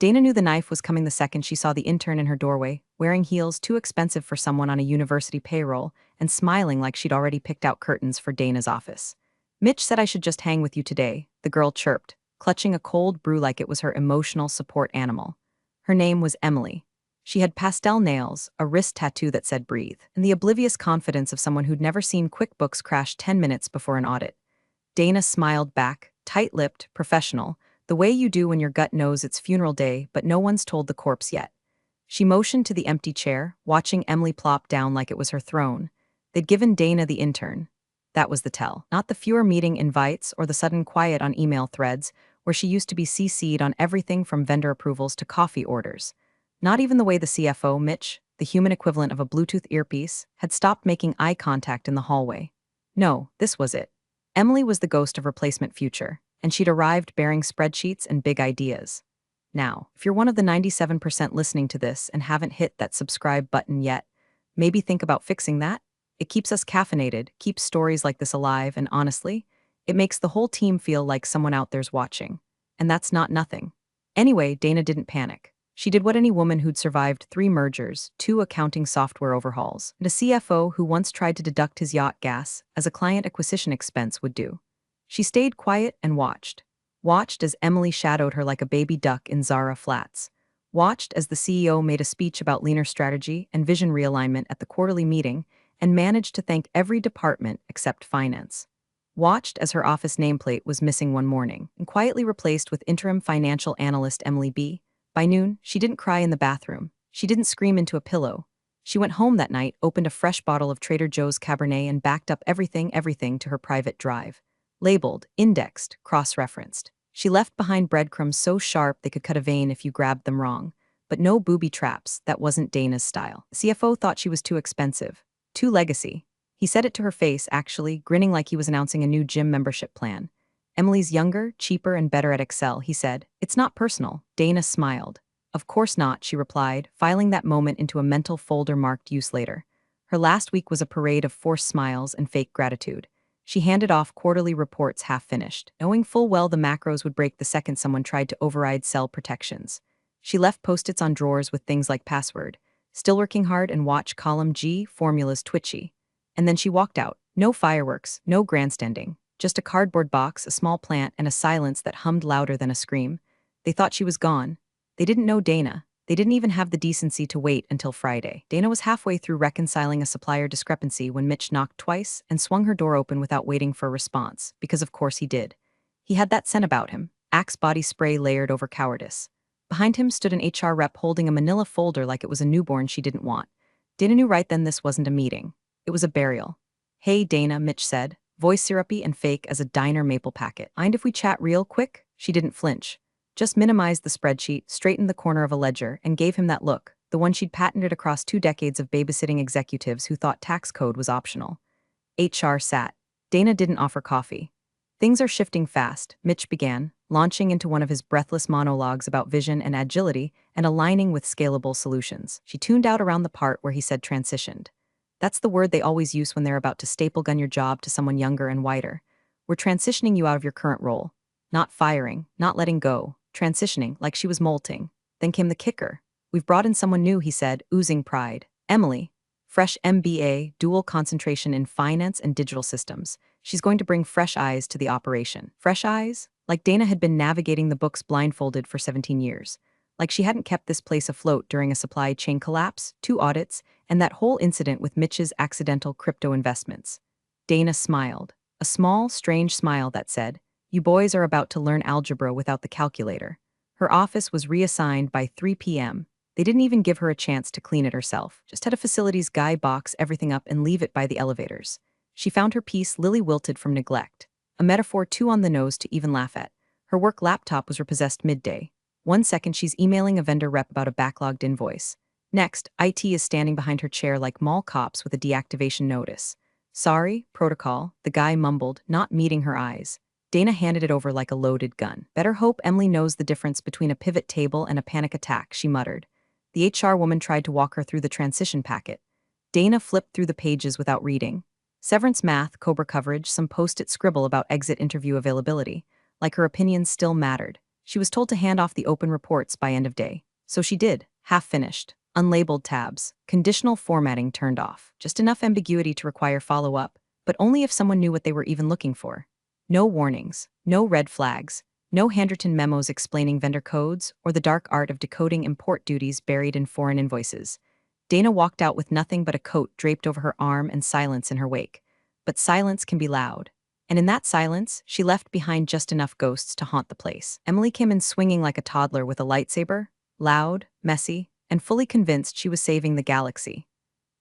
Dana knew the knife was coming the second she saw the intern in her doorway, wearing heels too expensive for someone on a university payroll, and smiling like she'd already picked out curtains for Dana's office. "Mitch said I should just hang with you today," the girl chirped, clutching a cold brew like it was her emotional support animal. Her name was Emily. She had pastel nails, a wrist tattoo that said breathe, and the oblivious confidence of someone who'd never seen QuickBooks crash 10 minutes before an audit. Dana smiled back, tight-lipped, professional, the way you do when your gut knows it's funeral day but no one's told the corpse yet. She motioned to the empty chair, watching Emily plop down like it was her throne. They'd given Dana the intern. That was the tell, not the fewer meeting invites or the sudden quiet on email threads, where she used to be CC'd on everything from vendor approvals to coffee orders. Not even the way the CFO, Mitch, the human equivalent of a Bluetooth earpiece, had stopped making eye contact in the hallway. No, this was it. Emily was the ghost of replacement future, and she'd arrived bearing spreadsheets and big ideas. Now, if you're one of the 97% listening to this and haven't hit that subscribe button yet, maybe think about fixing that. It keeps us caffeinated, keeps stories like this alive, and honestly, it makes the whole team feel like someone out there's watching. And that's not nothing. Anyway, Dana didn't panic. She did what any woman who'd survived 3 mergers, 2 accounting software overhauls, and a CFO who once tried to deduct his yacht gas as a client acquisition expense would do. She stayed quiet and watched as Emily shadowed her like a baby duck in Zara Flats, watched as the CEO made a speech about leaner strategy and vision realignment at the quarterly meeting and managed to thank every department except finance, watched as her office nameplate was missing one morning and quietly replaced with interim financial analyst Emily B. By noon, she didn't cry in the bathroom. She didn't scream into a pillow. She went home that night, opened a fresh bottle of Trader Joe's Cabernet and backed up everything to her private drive. Labeled, indexed, cross-referenced. She left behind breadcrumbs so sharp they could cut a vein if you grabbed them wrong. But no booby traps, that wasn't Dana's style. The CFO thought she was too expensive. Too legacy. He said it to her face, actually, grinning like he was announcing a new gym membership plan. "Emily's younger, cheaper, and better at Excel," he said. "It's not personal." Dana smiled. "Of course not," she replied, filing that moment into a mental folder marked use later. Her last week was a parade of forced smiles and fake gratitude. She handed off quarterly reports half-finished, knowing full well the macros would break the second someone tried to override cell protections. She left post-its on drawers with things like password, "Still working hard," and "Watch column G, formulas twitchy." And then she walked out. No fireworks, no grandstanding. Just a cardboard box, a small plant, and a silence that hummed louder than a scream. They thought she was gone. They didn't know Dana. They didn't even have the decency to wait until Friday. Dana was halfway through reconciling a supplier discrepancy when Mitch knocked twice and swung her door open without waiting for a response, because of course he did. He had that scent about him, Axe body spray layered over cowardice. Behind him stood an HR rep holding a manila folder like it was a newborn she didn't want. Dana knew right then this wasn't a meeting. It was a burial. "Hey, Dana," Mitch said, voice syrupy and fake as a diner maple packet. "Mind if we chat real quick?" She didn't flinch. Just minimized the spreadsheet, straightened the corner of a ledger, and gave him that look, the one she'd patented across 2 decades of babysitting executives who thought tax code was optional. HR sat. Dana didn't offer coffee. "Things are shifting fast," Mitch began, launching into one of his breathless monologues about vision and agility and aligning with scalable solutions. She tuned out around the part where he said transitioned. That's the word they always use when they're about to staple gun your job to someone younger and whiter. "We're transitioning you out of your current role. Not firing, not letting go. Transitioning, like she was molting." Then came the kicker. "We've brought in someone new," he said, oozing pride. "Emily. Fresh MBA, dual concentration in finance and digital systems. She's going to bring fresh eyes to the operation." Fresh eyes? Like Dana had been navigating the books blindfolded for 17 years. Like she hadn't kept this place afloat during a supply chain collapse, 2 audits, and that whole incident with Mitch's accidental crypto investments. Dana smiled. A small, strange smile that said, "You boys are about to learn algebra without the calculator." Her office was reassigned by 3 p.m. They didn't even give her a chance to clean it herself, just had a facilities guy box everything up and leave it by the elevators. She found her piece lily wilted from neglect, a metaphor too on the nose to even laugh at. Her work laptop was repossessed midday. One second she's emailing a vendor rep about a backlogged invoice. Next, IT is standing behind her chair like mall cops with a deactivation notice. "Sorry, protocol," the guy mumbled, not meeting her eyes. Dana handed it over like a loaded gun. "Better hope Emily knows the difference between a pivot table and a panic attack," she muttered. The HR woman tried to walk her through the transition packet. Dana flipped through the pages without reading. Severance math, Cobra coverage, some post-it scribble about exit interview availability. Like her opinions still mattered. She was told to hand off the open reports by end of day. So she did, half finished. Unlabeled tabs, conditional formatting turned off. Just enough ambiguity to require follow-up, but only if someone knew what they were even looking for. No warnings, no red flags, no handwritten memos explaining vendor codes or the dark art of decoding import duties buried in foreign invoices. Dana walked out with nothing but a coat draped over her arm and silence in her wake. But silence can be loud. And in that silence, she left behind just enough ghosts to haunt the place. Emily came in swinging like a toddler with a lightsaber, loud, messy, and fully convinced she was saving the galaxy.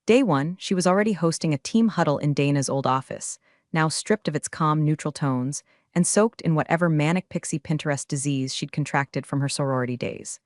Day one, she was already hosting a team huddle in Dana's old office, now stripped of its calm, neutral tones, and soaked in whatever manic pixie Pinterest disease she'd contracted from her sorority days.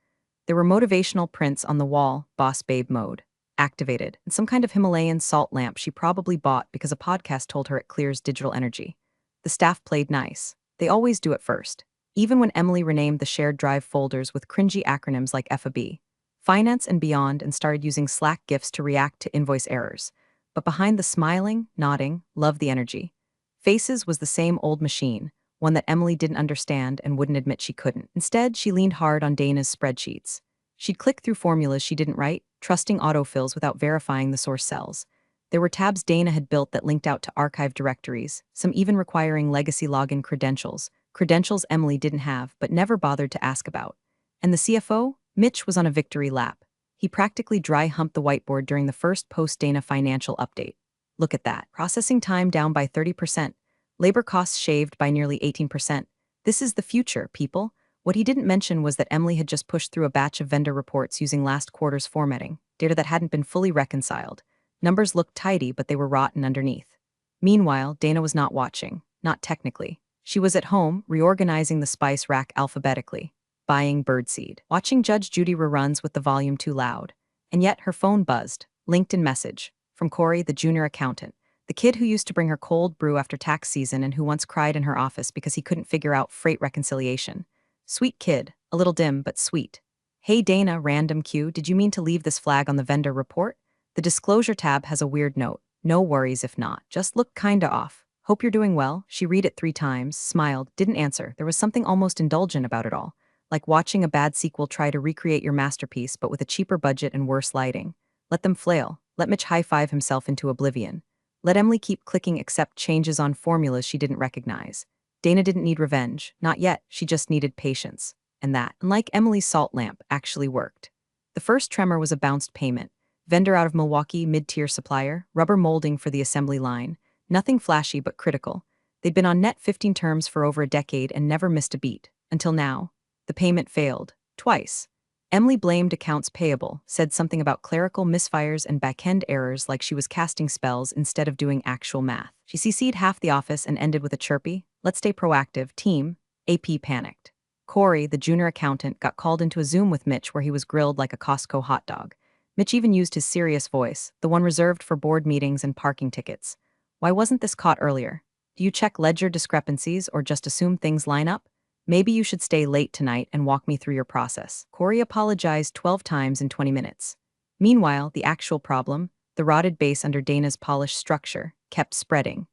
There were motivational prints on the wall, boss babe mode, activated, and some kind of Himalayan salt lamp she probably bought because a podcast told her it clears digital energy. The staff played nice. They always do at first, even when Emily renamed the shared drive folders with cringy acronyms like FAB, Finance and Beyond, and started using Slack GIFs to react to invoice errors. But behind the smiling, nodding, love the energy. Faces was the same old machine, one that Emily didn't understand and wouldn't admit she couldn't. Instead, she leaned hard on Dana's spreadsheets. She'd click through formulas she didn't write, trusting autofills without verifying the source cells. There were tabs Dana had built that linked out to archive directories, some even requiring legacy login credentials Emily didn't have but never bothered to ask about. And the CFO? Mitch was on a victory lap. He practically dry-humped the whiteboard during the first post-Dana financial update. Look at that. Processing time down by 30%. Labor costs shaved by nearly 18%. This is the future, people. What he didn't mention was that Emily had just pushed through a batch of vendor reports using last quarter's formatting, data that hadn't been fully reconciled. Numbers looked tidy, but they were rotten underneath. Meanwhile, Dana was not watching, not technically. She was at home, reorganizing the spice rack alphabetically, buying birdseed, watching Judge Judy reruns with the volume too loud. And yet her phone buzzed, LinkedIn message, from Corey, the junior accountant, the kid who used to bring her cold brew after tax season and who once cried in her office because he couldn't figure out freight reconciliation. Sweet kid, a little dim but sweet. Hey Dana, random Q, did you mean to leave this flag on the vendor report? The disclosure tab has a weird note. No worries if not. Just look kinda off. Hope you're doing well. She read it 3 times, smiled, didn't answer. There was something almost indulgent about it all. Like watching a bad sequel try to recreate your masterpiece but with a cheaper budget and worse lighting. Let them flail. Let Mitch high-five himself into oblivion. Let Emily keep clicking accept changes on formulas she didn't recognize. Dana didn't need revenge. Not yet. She just needed patience. And that, unlike Emily's salt lamp, actually worked. The first tremor was a bounced payment. Vendor out of Milwaukee, mid-tier supplier, rubber molding for the assembly line. Nothing flashy but critical. They'd been on net 15 terms for over a decade and never missed a beat. Until now. The payment failed. Twice. Emily blamed accounts payable, said something about clerical misfires and back-end errors like she was casting spells instead of doing actual math. She CC'd half the office and ended with a chirpy, "Let's stay proactive, team." AP panicked. Corey, the junior accountant, got called into a Zoom with Mitch where he was grilled like a Costco hot dog. Mitch even used his serious voice, the one reserved for board meetings and parking tickets. Why wasn't this caught earlier? Do you check ledger discrepancies or just assume things line up? Maybe you should stay late tonight and walk me through your process. Corey apologized 12 times in 20 minutes. Meanwhile, the actual problem, the rotted base under Dana's polished structure, kept spreading.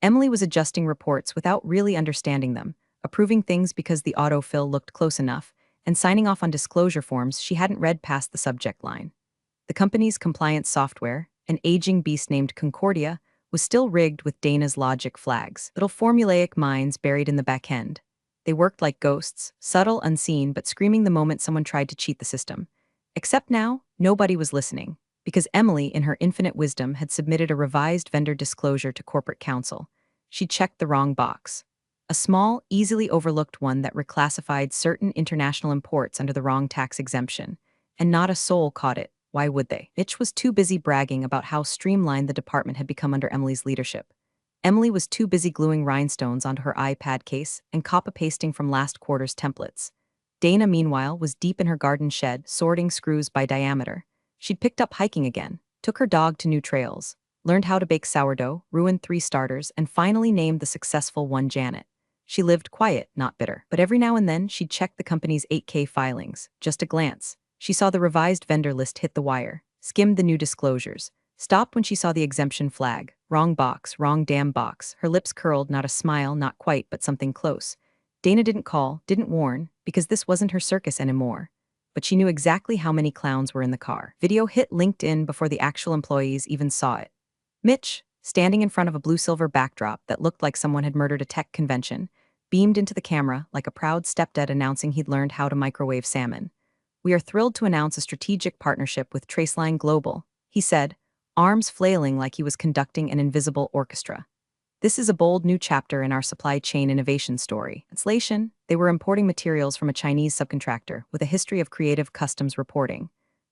Emily was adjusting reports without really understanding them, approving things because the autofill looked close enough, and signing off on disclosure forms she hadn't read past the subject line. The company's compliance software, an aging beast named Concordia, was still rigged with Dana's logic flags, little formulaic minds buried in the back end. They worked like ghosts, subtle, unseen, but screaming the moment someone tried to cheat the system. Except now, nobody was listening, because Emily, in her infinite wisdom, had submitted a revised vendor disclosure to corporate counsel. She checked the wrong box. A small, easily overlooked one that reclassified certain international imports under the wrong tax exemption. And not a soul caught it. Why would they? Mitch was too busy bragging about how streamlined the department had become under Emily's leadership. Emily was too busy gluing rhinestones onto her iPad case and copy-pasting from last quarter's templates. Dana, meanwhile, was deep in her garden shed, sorting screws by diameter. She'd picked up hiking again, took her dog to new trails, learned how to bake sourdough, ruined 3 starters, and finally named the successful one Janet. She lived quiet, not bitter. But every now and then, she'd check the company's 8K filings. Just a glance. She saw the revised vendor list hit the wire, skimmed the new disclosures, stopped when she saw the exemption flag. Wrong box, wrong damn box. Her lips curled, not a smile, not quite, but something close. Dana didn't call, didn't warn, because this wasn't her circus anymore. But she knew exactly how many clowns were in the car. Video hit LinkedIn before the actual employees even saw it. Mitch, standing in front of a blue-silver backdrop that looked like someone had murdered a tech convention, beamed into the camera like a proud stepdad announcing he'd learned how to microwave salmon. "We are thrilled to announce a strategic partnership with Traceline Global," he said, arms flailing like he was conducting an invisible orchestra. "This is a bold new chapter in our supply chain innovation story." Translation: they were importing materials from a Chinese subcontractor with a history of creative customs reporting.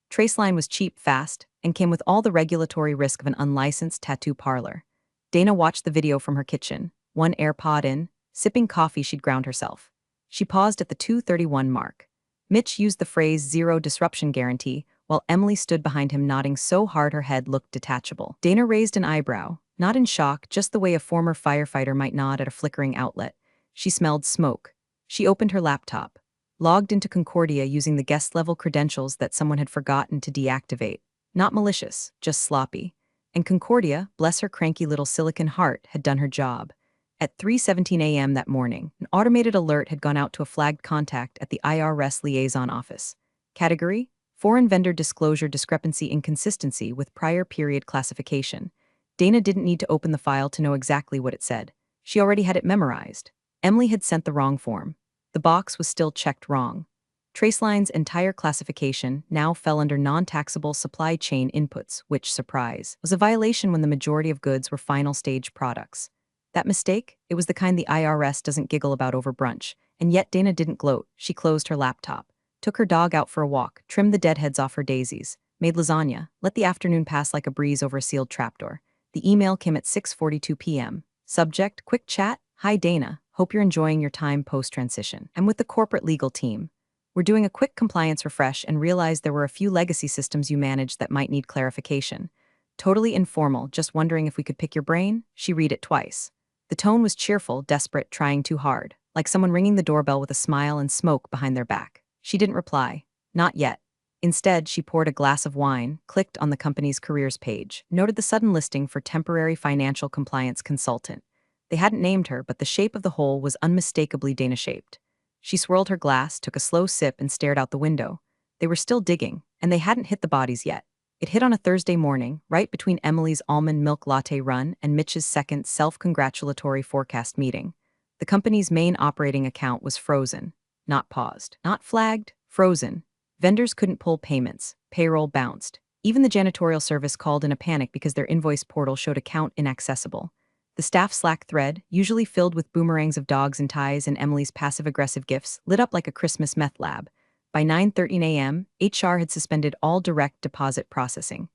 Traceline was cheap, fast, and came with all the regulatory risk of an unlicensed tattoo parlor. Dana watched the video from her kitchen, one AirPod in, sipping coffee she'd ground herself. She paused at the 2:31 mark. Mitch used the phrase zero disruption guarantee, while Emily stood behind him nodding so hard her head looked detachable. Dana raised an eyebrow, not in shock, just the way a former firefighter might nod at a flickering outlet. She smelled smoke. She opened her laptop, logged into Concordia using the guest-level credentials that someone had forgotten to deactivate. Not malicious, just sloppy. And Concordia, bless her cranky little silicon heart, had done her job. At 3:17 a.m. that morning, an automated alert had gone out to a flagged contact at the IRS liaison office. Category: Foreign Vendor Disclosure Discrepancy Inconsistency with Prior Period Classification. Dana didn't need to open the file to know exactly what it said. She already had it memorized. Emily had sent the wrong form. The box was still checked wrong. Traceline's entire classification now fell under non-taxable supply chain inputs, which, surprise, was a violation when the majority of goods were final stage products. That mistake? It was the kind the IRS doesn't giggle about over brunch, and yet Dana didn't gloat. She closed her laptop, took her dog out for a walk, trimmed the deadheads off her daisies, made lasagna, let the afternoon pass like a breeze over a sealed trapdoor. The email came at 6:42 p.m. Subject: quick chat. "Hi Dana, hope you're enjoying your time post-transition. I'm with the corporate legal team. We're doing a quick compliance refresh and realized there were a few legacy systems you managed that might need clarification. Totally informal, just wondering if we could pick your brain." She read it twice. The tone was cheerful, desperate, trying too hard, like someone ringing the doorbell with a smile and smoke behind their back. She didn't reply. Not yet. Instead, she poured a glass of wine, clicked on the company's careers page, noted the sudden listing for temporary financial compliance consultant. They hadn't named her, but the shape of the hole was unmistakably Dana-shaped. She swirled her glass, took a slow sip, and stared out the window. They were still digging, and they hadn't hit the bodies yet. It hit on a Thursday morning, right between Emily's almond milk latte run and Mitch's second self-congratulatory forecast meeting. The company's main operating account was frozen. Not paused. Not flagged. Frozen. Vendors couldn't pull payments. Payroll bounced. Even the janitorial service called in a panic because their invoice portal showed account inaccessible. The staff Slack thread, usually filled with boomerangs of dogs and ties and Emily's passive-aggressive gifts, lit up like a Christmas meth lab. By 9:13 a.m., HR had suspended all direct deposit processing.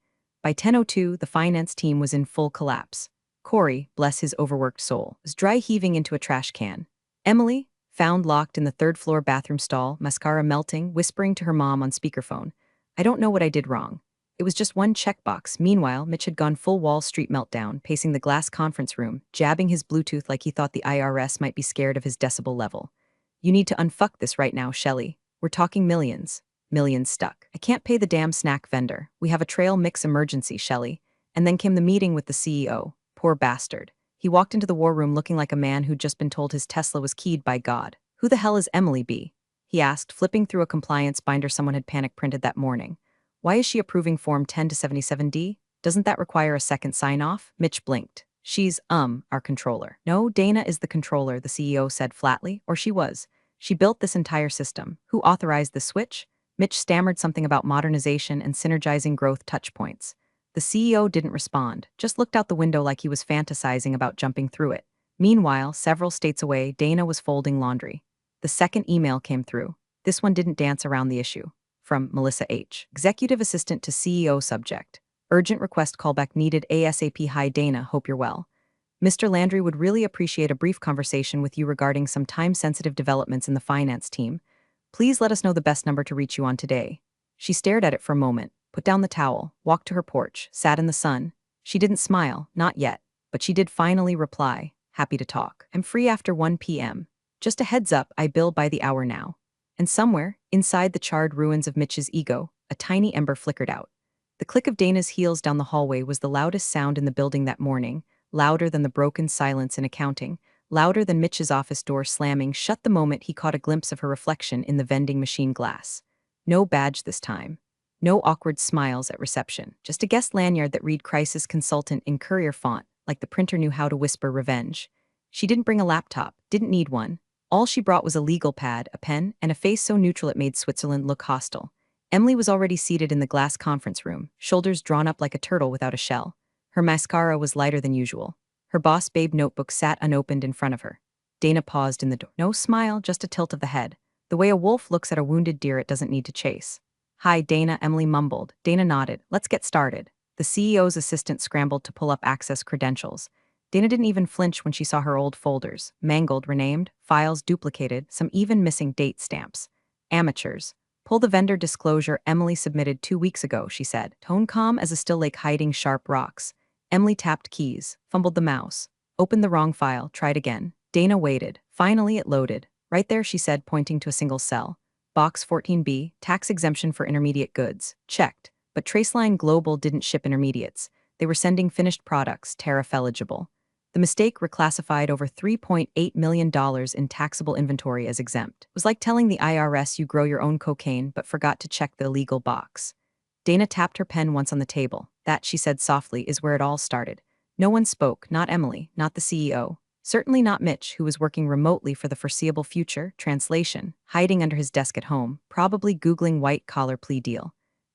By 10:02, the finance team was in full collapse. Corey, bless his overworked soul, was dry heaving into a trash can. Emily, found locked in the third-floor bathroom stall, mascara melting, whispering to her mom on speakerphone, "I don't know what I did wrong. It was just one checkbox." Meanwhile, Mitch had gone full Wall Street meltdown, pacing the glass conference room, jabbing his Bluetooth like he thought the IRS might be scared of his decibel level. "You need to unfuck this right now, Shelley. We're talking millions." Millions stuck. "I can't pay the damn snack vendor. We have a trail mix emergency, Shelley." And then came the meeting with the CEO. Poor bastard. He walked into the war room looking like a man who'd just been told his Tesla was keyed by God. "Who the hell is Emily B?" he asked, flipping through a compliance binder someone had panic printed that morning. "Why is she approving Form 10-77D? Doesn't that require a second sign-off?" Mitch blinked. "She's, our controller." "No, Dana is the controller," the CEO said flatly, "or she was. She built this entire system. Who authorized the switch?" Mitch stammered something about modernization and synergizing growth touchpoints. The CEO didn't respond, just looked out the window like he was fantasizing about jumping through it. Meanwhile, several states away, Dana was folding laundry. The second email came through. This one didn't dance around the issue. From Melissa H., Executive Assistant to CEO. Subject: urgent request callback needed ASAP. "Hi Dana, hope you're well. Mr. Landry would really appreciate a brief conversation with you regarding some time-sensitive developments in the finance team. Please let us know the best number to reach you on today." She stared at it for a moment, put down the towel, walked to her porch, sat in the sun. She didn't smile, not yet, but she did finally reply, "Happy to talk. I'm free after 1 p.m. Just a heads up, I bill by the hour now." And somewhere, inside the charred ruins of Mitch's ego, a tiny ember flickered out. The click of Dana's heels down the hallway was the loudest sound in the building that morning, louder than the broken silence in accounting, louder than Mitch's office door slamming shut the moment he caught a glimpse of her reflection in the vending machine glass. No badge this time. No awkward smiles at reception. Just a guest lanyard that read crisis consultant in courier font, like the printer knew how to whisper revenge. She didn't bring a laptop, didn't need one. All she brought was a legal pad, a pen, and a face so neutral it made Switzerland look hostile. Emily was already seated in the glass conference room, shoulders drawn up like a turtle without a shell. Her mascara was lighter than usual. Her boss babe notebook sat unopened in front of her. Dana paused in the door. No smile, just a tilt of the head. The way a wolf looks at a wounded deer it doesn't need to chase. Hi, Dana, Emily mumbled. Dana nodded. Let's get started. The CEO's assistant scrambled to pull up access credentials. Dana didn't even flinch when she saw her old folders, mangled, renamed, files duplicated, some even missing date stamps. Amateurs. Pull the vendor disclosure Emily submitted 2 weeks ago, she said, tone calm as a still lake hiding sharp rocks. Emily tapped keys, fumbled the mouse, opened the wrong file, tried again. Dana waited. Finally, it loaded. Right there, she said, pointing to a single cell. Box 14B, tax exemption for intermediate goods. Checked. But Traceline Global didn't ship intermediates. They were sending finished products, tariff-eligible. The mistake reclassified over $3.8 million in taxable inventory as exempt. It was like telling the IRS you grow your own cocaine but forgot to check the illegal box. Dana tapped her pen once on the table. That, she said softly, is where it all started. No one spoke, not Emily, not the CEO. Certainly not Mitch, who was working remotely for the foreseeable future, translation, hiding under his desk at home, probably Googling white-collar plea deal.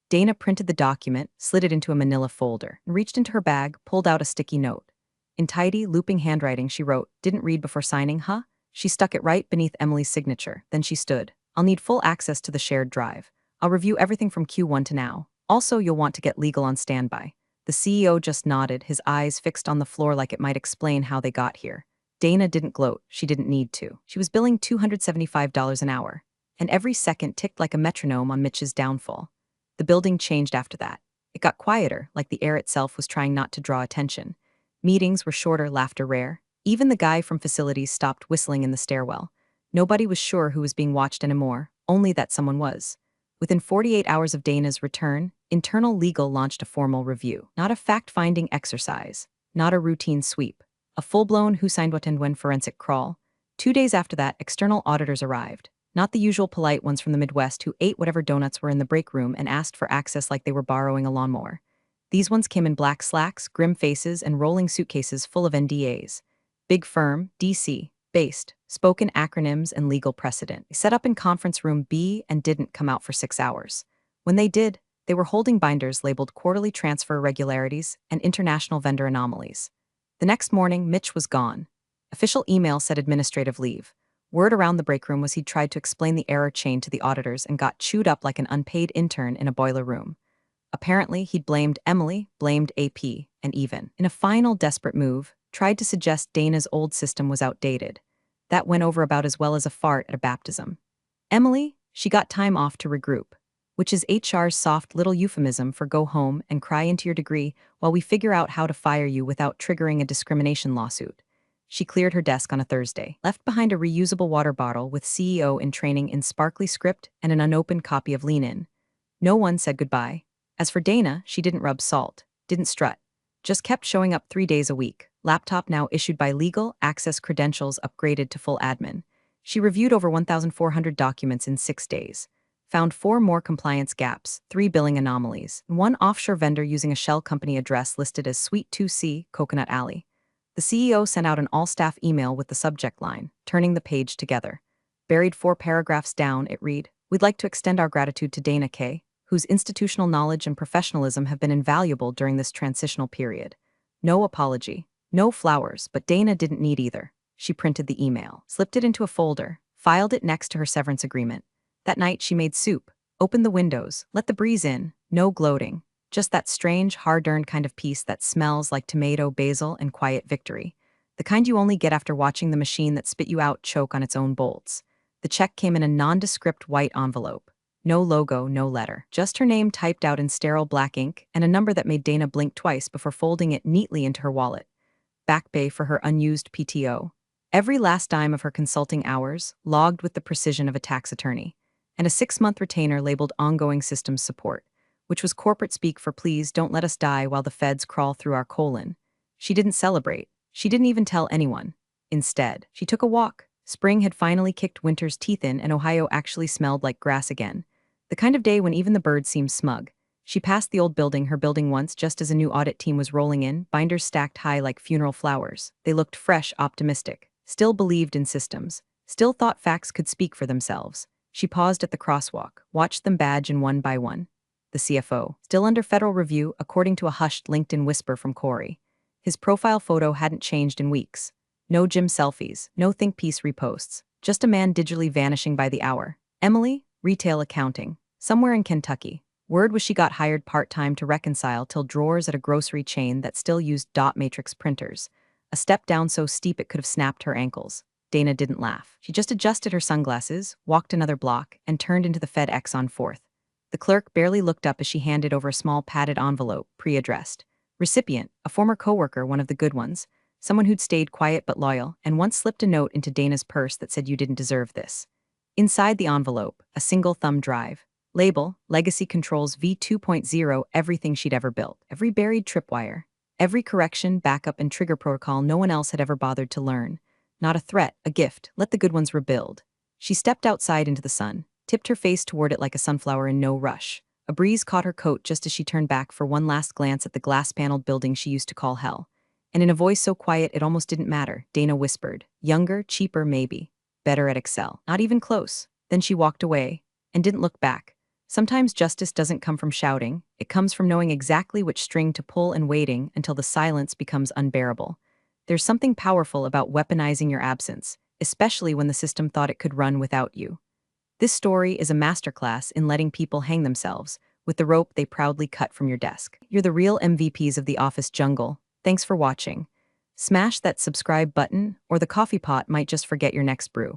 Dana printed the document, slid it into a manila folder, and reached into her bag, pulled out a sticky note. In tidy, looping handwriting, she wrote, "Didn't read before signing, huh?" She stuck it right beneath Emily's signature. Then she stood. "I'll need full access to the shared drive. I'll review everything from Q1 to now. Also, you'll want to get legal on standby." The CEO just nodded, his eyes fixed on the floor like it might explain how they got here. Dana didn't gloat. She didn't need to. She was billing $275 an hour. And every second ticked like a metronome on Mitch's downfall. The building changed after that. It got quieter, like the air itself was trying not to draw attention. Meetings were shorter, laughter rare. Even the guy from facilities stopped whistling in the stairwell. Nobody was sure who was being watched anymore, only that someone was. Within 48 hours of Dana's return, internal legal launched a formal review. Not a fact-finding exercise, not a routine sweep. A full-blown who signed what and when forensic crawl. 2 days after that, external auditors arrived. Not the usual polite ones from the Midwest who ate whatever donuts were in the break room and asked for access like they were borrowing a lawnmower. These ones came in black slacks, grim faces, and rolling suitcases full of NDAs. Big firm, DC, based, spoken acronyms and legal precedent. They set up in conference room B and didn't come out for 6 hours. When they did, they were holding binders labeled quarterly transfer irregularities and international vendor anomalies. The next morning, Mitch was gone. Official email said administrative leave. Word around the break room was he'd tried to explain the error chain to the auditors and got chewed up like an unpaid intern in a boiler room. Apparently, he'd blamed Emily, blamed AP, and even, in a final desperate move, tried to suggest Dana's old system was outdated. That went over about as well as a fart at a baptism. Emily, she got time off to regroup, which is HR's soft little euphemism for go home and cry into your degree while we figure out how to fire you without triggering a discrimination lawsuit. She cleared her desk on a Thursday, left behind a reusable water bottle with CEO in training in sparkly script and an unopened copy of Lean In. No one said goodbye. As for Dana, she didn't rub salt, didn't strut, just kept showing up 3 days a week, laptop now issued by legal, access credentials upgraded to full admin. She reviewed over 1,400 documents in 6 days, found 4 more compliance gaps, 3 billing anomalies, and 1 offshore vendor using a shell company address listed as Suite 2C, Coconut Alley. The CEO sent out an all-staff email with the subject line, turning the page together. Buried 4 paragraphs down, it read, "We'd like to extend our gratitude to Dana K., whose institutional knowledge and professionalism have been invaluable during this transitional period." No apology, no flowers, but Dana didn't need either. She printed the email, slipped it into a folder, filed it next to her severance agreement. That night she made soup, opened the windows, let the breeze in, no gloating, just that strange, hard-earned kind of peace that smells like tomato, basil, and quiet victory. The kind you only get after watching the machine that spit you out choke on its own bolts. The check came in a nondescript white envelope. No logo, no letter. Just her name typed out in sterile black ink and a number that made Dana blink twice before folding it neatly into her wallet. Back bay for her unused PTO. Every last dime of her consulting hours, logged with the precision of a tax attorney. And a 6-month retainer labeled ongoing systems support, which was corporate speak for please don't let us die while the feds crawl through our colon. She didn't celebrate. She didn't even tell anyone. Instead, she took a walk. Spring had finally kicked winter's teeth in, and Ohio actually smelled like grass again. The kind of day when even the birds seemed smug. She passed the old building, her building once, just as a new audit team was rolling in, binders stacked high like funeral flowers. They looked fresh, optimistic, still believed in systems, still thought facts could speak for themselves. She paused at the crosswalk, watched them badge in one by one. The CFO, still under federal review, according to a hushed LinkedIn whisper from Corey. His profile photo hadn't changed in weeks. No gym selfies, no think piece reposts, just a man digitally vanishing by the hour. Emily, retail accounting, somewhere in Kentucky. Word was she got hired part-time to reconcile till drawers at a grocery chain that still used dot matrix printers. A step down so steep it could have snapped her ankles. Dana didn't laugh. She just adjusted her sunglasses, walked another block, and turned into the FedEx on 4th. The clerk barely looked up as she handed over a small padded envelope, pre-addressed. Recipient, a former coworker, one of the good ones, someone who'd stayed quiet but loyal, and once slipped a note into Dana's purse that said you didn't deserve this. Inside the envelope, a single thumb drive. Label, Legacy Controls V2.0, everything she'd ever built. Every buried tripwire. Every correction, backup, and trigger protocol no one else had ever bothered to learn. Not a threat, a gift. Let the good ones rebuild. She stepped outside into the sun, tipped her face toward it like a sunflower in no rush. A breeze caught her coat just as she turned back for one last glance at the glass-paneled building she used to call hell. And in a voice so quiet it almost didn't matter, Dana whispered, "Younger, cheaper, maybe. Better at Excel." Not even close. Then she walked away and didn't look back. Sometimes justice doesn't come from shouting, it comes from knowing exactly which string to pull and waiting until the silence becomes unbearable. There's something powerful about weaponizing your absence, especially when the system thought it could run without you. This story is a masterclass in letting people hang themselves with the rope they proudly cut from your desk. You're the real MVPs of the office jungle. Thanks for watching. Smash that subscribe button, or the coffee pot might just forget your next brew.